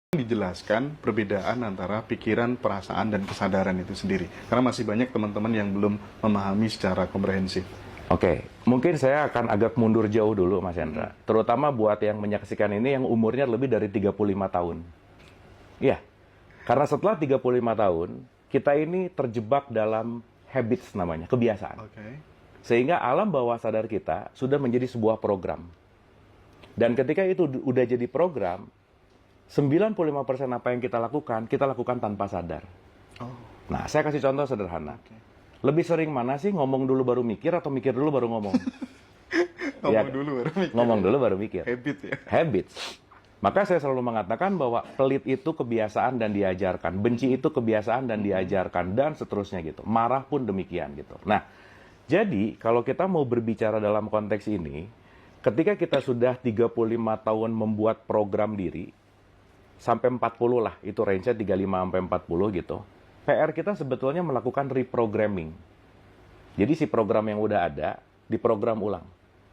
dijelaskan perbedaan antara pikiran, perasaan, dan kesadaran itu sendiri. Karena masih banyak teman-teman yang belum memahami secara komprehensif. Oke, mungkin saya akan agak mundur jauh dulu Mas Hendra. Terutama buat yang menyaksikan ini yang umurnya lebih dari 35 tahun. Iya, karena setelah 35 tahun, kita ini terjebak dalam habits namanya, kebiasaan. Oke. Sehingga alam bawah sadar kita sudah menjadi sebuah program. Dan ketika itu udah jadi program, 95% apa yang kita lakukan tanpa sadar. Oh, Nah, saya kasih contoh sederhana. oke. Lebih sering mana sih ngomong dulu baru mikir atau mikir dulu baru ngomong? Ngomong Iya, dulu baru mikir. Ngomong dulu baru mikir. Habit ya. Habits. Maka saya selalu mengatakan bahwa pelit itu kebiasaan dan diajarkan, benci itu kebiasaan dan diajarkan, dan seterusnya gitu. Marah pun demikian gitu. Nah, jadi kalau kita mau berbicara dalam konteks ini, ketika kita sudah 35 tahun membuat program diri, sampai 40 lah, itu range-nya 35 sampai 40 gitu. PR kita sebetulnya melakukan reprogramming. Jadi si program yang udah ada, diprogram ulang.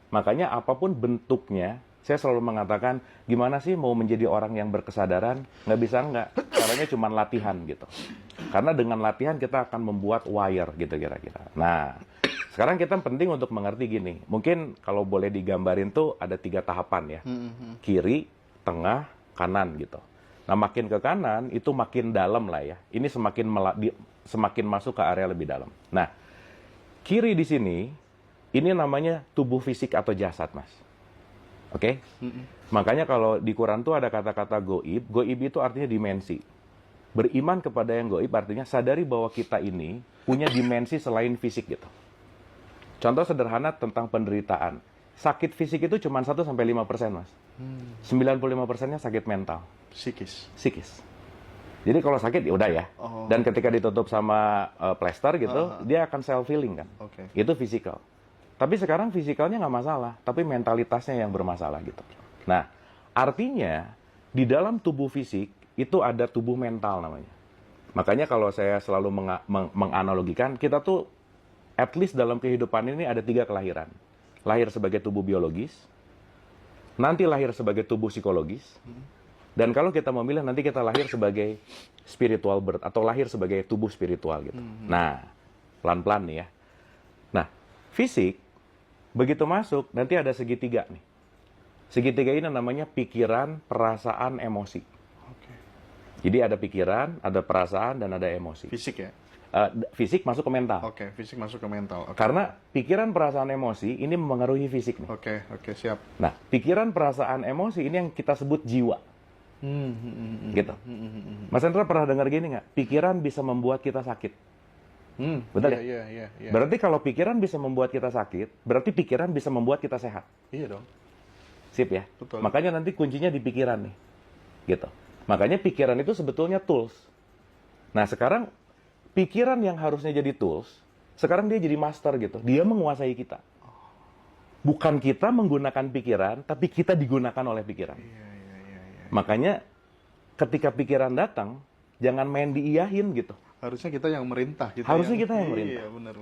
Makanya apapun bentuknya, saya selalu mengatakan, gimana sih mau menjadi orang yang berkesadaran? Nggak bisa nggak. Caranya cuma latihan gitu. Karena dengan latihan kita akan membuat wire gitu kira-kira. Nah, sekarang kita penting untuk mengerti gini. Mungkin kalau boleh digambarin tuh ada 3 tahapan ya. Kiri, tengah, kanan gitu. Nah, makin ke kanan itu makin dalam lah ya. Ini semakin masuk ke area lebih dalam. Nah, kiri di sini, ini namanya tubuh fisik atau jasad, Mas. Oke? Makanya kalau di Quran tuh ada kata-kata goib. Goib itu artinya dimensi. Beriman kepada yang goib artinya sadari bahwa kita ini punya dimensi selain fisik gitu. Contoh sederhana tentang penderitaan. Sakit fisik itu cuma 1-5%, Mas. 95%-nya sakit mental. Psikis. Jadi kalau sakit ya udah ya. Oh. Dan ketika ditutup sama plester gitu, dia akan self healing kan. Oke. Itu fisikal. Tapi sekarang fisikalnya nggak masalah, tapi mentalitasnya yang bermasalah gitu. Nah, artinya di dalam tubuh fisik itu ada tubuh mental namanya. Makanya kalau saya selalu menganalogikan, kita tuh at least dalam kehidupan ini ada 3 kelahiran. Lahir sebagai tubuh biologis, nanti lahir sebagai tubuh psikologis, dan kalau kita memilih nanti kita lahir sebagai spiritual birth atau lahir sebagai tubuh spiritual gitu. Nah, pelan-pelan nih ya. Nah, fisik begitu masuk nanti ada segitiga nih. Segitiga ini namanya pikiran, perasaan, emosi. Oke. Jadi ada pikiran, ada perasaan, dan ada emosi. Fisik ya. Fisik masuk ke mental. Oke, fisik masuk ke mental. Oke. Karena pikiran, perasaan, emosi ini mempengaruhi fisik nih. Oke, siap. Nah, pikiran, perasaan, emosi ini yang kita sebut jiwa. Gitu. Mas Hendra pernah dengar gini nggak? Pikiran bisa membuat kita sakit. Betul ya? Iya. Berarti kalau pikiran bisa membuat kita sakit, berarti pikiran bisa membuat kita sehat. Iya dong. Sip ya? Betul. Makanya nanti kuncinya di pikiran nih. Gitu. Makanya pikiran itu sebetulnya tools. Nah, sekarang pikiran yang harusnya jadi tools, sekarang dia jadi master gitu. Dia menguasai kita. Bukan kita menggunakan pikiran, tapi kita digunakan oleh pikiran. Iya. Makanya ketika pikiran datang, jangan main diiyahin gitu. Harusnya kita yang merintah gitu. Harusnya kita yang merintah. Iya, benar.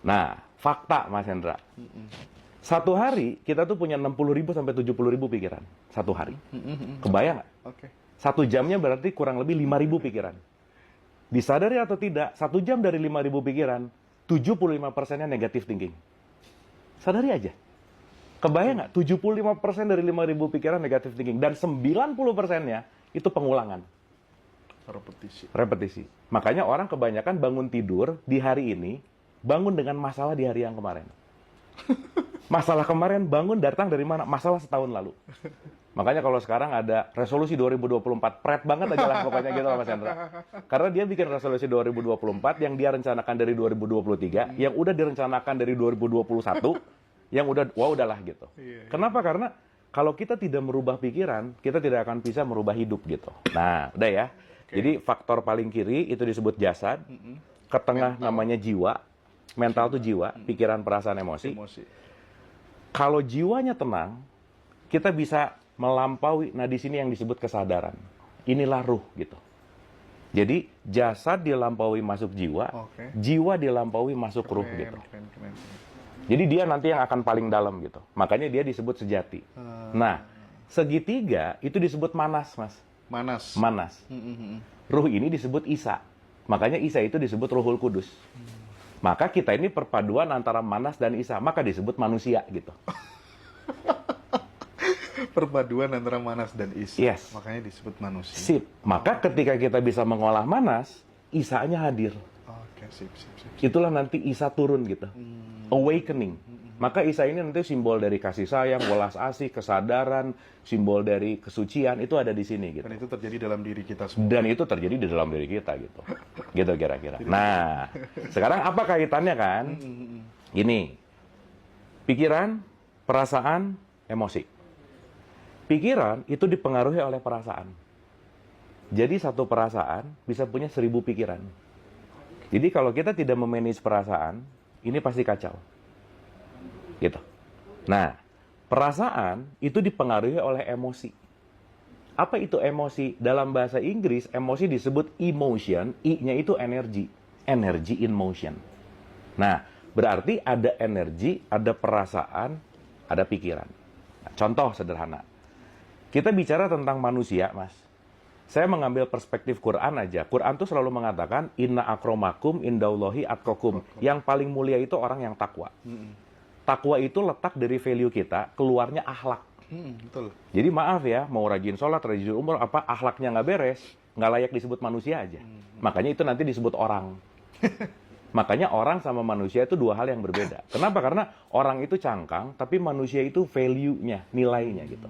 Nah, fakta Mas Hendra. Satu hari kita tuh punya 60.000 sampai 70.000 pikiran. Satu hari. Kebayang nggak? Oke. 1 jamnya berarti kurang lebih 5.000 pikiran. Disadari atau tidak, 1 jam dari 5.000 pikiran, 75%-nya negatif thinking. Sadari aja. Kebayang nggak? 75% dari 5.000 pikiran negatif thinking. Dan 90%-nya itu pengulangan. Repetisi. Makanya orang kebanyakan bangun tidur di hari ini, bangun dengan masalah di hari yang kemarin. Masalah kemarin bangun datang dari mana? Masalah setahun lalu. Makanya kalau sekarang ada resolusi 2024, pret banget aja lah pokoknya gitu Mas Hendra. Karena dia bikin resolusi 2024 yang dia rencanakan dari 2023, yang udah direncanakan dari 2021, yang udah, wah udahlah gitu. Kenapa? Karena kalau kita tidak merubah pikiran, kita tidak akan bisa merubah hidup gitu. Nah, udah ya. Jadi faktor paling kiri itu disebut jasad, ke tengah namanya jiwa, mental itu jiwa, pikiran, perasaan, emosi. Kalau jiwanya tenang, kita bisa melampaui, nah di sini yang disebut kesadaran. Inilah ruh gitu. Jadi jasad dilampaui masuk jiwa, jiwa dilampaui masuk ruh gitu. Keren. Jadi dia nanti yang akan paling dalam gitu. Makanya dia disebut sejati. Nah, segitiga itu disebut manas, Mas. Manas. Manas. Ruh ini disebut Isa. Makanya Isa itu disebut Ruhul Kudus. Maka kita ini perpaduan antara Manas dan Isa, maka disebut manusia gitu. Perpaduan antara Manas dan Isa. Yes. Makanya disebut manusia. Sip. Maka ketika kita bisa mengolah Manas, Isanya hadir. Oke, sip. Itulah nanti Isa turun gitu. Awakening. Maka Isa ini nanti simbol dari kasih sayang, welas asih, kesadaran, simbol dari kesucian, itu ada di sini gitu. Dan itu terjadi dalam diri kita semua. Dan itu terjadi di dalam diri kita gitu. Gitu kira-kira. Nah, sekarang apa kaitannya kan? Ini. Pikiran, perasaan, emosi. Pikiran itu dipengaruhi oleh perasaan. Jadi satu perasaan bisa punya 1000 pikiran. Jadi kalau kita tidak memanage perasaan, ini pasti kacau. Gitu. Nah, perasaan itu dipengaruhi oleh emosi. Apa itu emosi? Dalam bahasa Inggris, emosi disebut emotion, I-nya itu energi. Energy in motion. Nah, berarti ada energi, ada perasaan, ada pikiran. Nah, contoh sederhana. Kita bicara tentang manusia, Mas. Saya mengambil perspektif Quran aja. Quran tuh selalu mengatakan, inna akromakum indaullahi atqakum. Yang paling mulia itu orang yang takwa. Takwa itu letak dari value kita, keluarnya akhlak. Betul. Jadi maaf ya, mau rajin sholat, rajin umur, apa akhlaknya nggak beres, nggak layak disebut manusia aja. Makanya itu nanti disebut orang. Makanya orang sama manusia itu dua hal yang berbeda. Kenapa? Karena orang itu cangkang, tapi manusia itu value-nya, nilainya gitu.